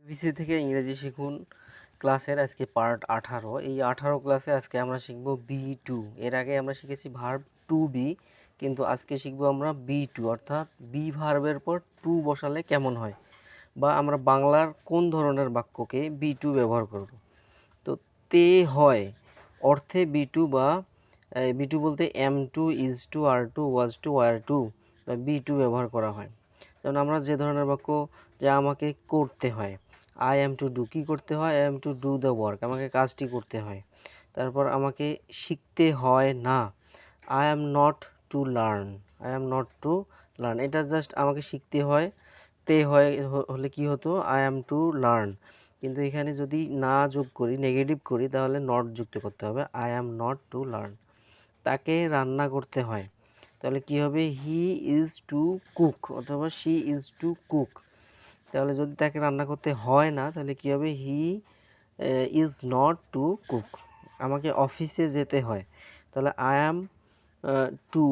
VC থেকে ইংরেজি শিখুন ক্লাসের আজকে পার্ট 18। এই 18 ক্লাসে আজকে আমরা শিখব বি টু। এর আগে আমরা শিখেছি ভার্ব টু বি, কিন্তু আজকে শিখব আমরা বি টু, অর্থাৎ বি ভার্বের পর টু বসালে কেমন হয়, বা আমরা বাংলার কোন ধরনের বাক্যকে বি টু ব্যবহার করব। তো তে হয় অর্থে বি টু, বা বি টু বলতে am to, is to, are to, was to, were to বা বি টু ব্যবহার করা হয়। যেমন আমরা যে ধরনের বাক্য, যে আমাকে করতে হয়, আই অ্যাম টু ডু, কী করতে হয়, I am to do the work, আমাকে কাজটি করতে হয়। তারপর আমাকে শিখতে হয় না, I am not to learn, I am not to learn, এটা জাস্ট আমাকে শিখতে হয়। তে হয় হলে কি হতো, আই অ্যাম টু লার্ন, কিন্তু এখানে যদি না যোগ করি, নেগেটিভ করি, তাহলে নট যুক্ত করতে হবে, I am not to learn. তাকে রান্না করতে হয়, তাহলে কি হবে, হি ইজ টু কুক অথবা শি ইজ টু কুক। তাহলে যদি তাকে রান্না করতে হয় না, তাহলে কি হবে, he is not to cook. আমাকে অফিসে যেতে হয়, তাহলে আই অ্যাম টু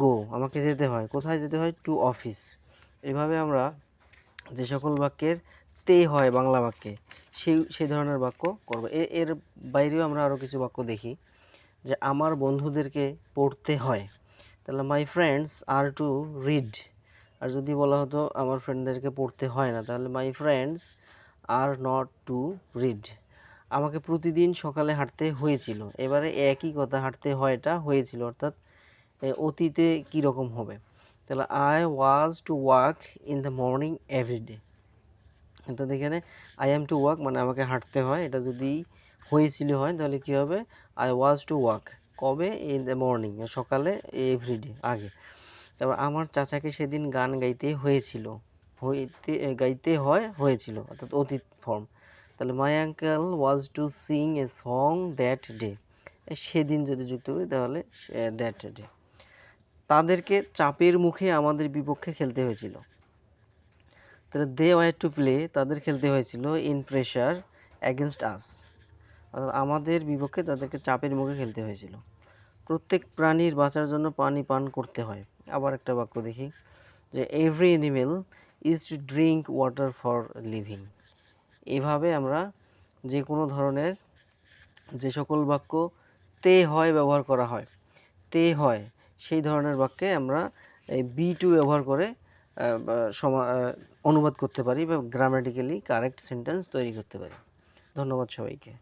গো, আমাকে যেতে হয়, কোথায় যেতে হয়, টু অফিস। এভাবে আমরা যে সকল বাক্যের তে হয় বাংলা বাক্যে, সেই ধরনের বাক্য করব। এর বাইরেও আমরা আরও কিছু বাক্য দেখি, যে আমার বন্ধুদেরকে পড়তে হয়, তাহলে my friends are to read. আর যদি বলা হতো আমার ফ্রেন্ডদেরকে পড়তে হয় না, তাহলে my friends are not to read. আমাকে প্রতিদিন সকালে হাঁটতে হয়েছিল, এবারে একই কথা, হাঁটতে হয়টা হয়েছিল, অর্থাৎ অতীতে কীরকম হবে, তাহলে I was to walk in the morning every day. অর্থাৎ এখানে আই অ্যাম টু ওয়াক মানে আমাকে হাঁটতে হয়, এটা যদি হয়েছিল হয় তাহলে কী হবে, আই ওয়াজ টু ওয়াক, কবে, ইন দ্য মর্নিং, সকালে, এভরিডে, আগে। তারপর আমার চাচাকে সেদিন গান গাইতে হয়েছিল, গাইতে হয়েছিল, অর্থাৎ অতীত ফর্ম। তাহলে my uncle was to sing a song that day, সেদিন যদি যুক্ত করি তাহলে দ্যাট ডে। তাদেরকে চাপের মুখে আমাদের বিপক্ষে খেলতে হয়েছিল, তাহলে দে ওয়ার টু প্লে, তাদের খেলতে হয়েছিল, ইন প্রেশার অ্যাগেনস্ট আস, অর্থাৎ আমাদের বিপক্ষে তাদেরকে চাপের মুখে খেলতে হয়েছিল। প্রত্যেক প্রাণীর বাঁচার জন্য পানি পান করতে হয়। আবার একটা বাক্য দেখি, যে every animal is to drink water for living. এভাবে আমরা যে কোনো ধরনের যে সকল বাক্য তে হয় ব্যবহার করা হয়, তে হয় সেই ধরনের বাক্যে আমরা এই বি টু ব্যবহার করে অনুবাদ করতে পারি বা গ্রামাটিক্যালি কারেক্ট সেন্টেন্স তৈরি করতে পারি। ধন্যবাদ সবাইকে।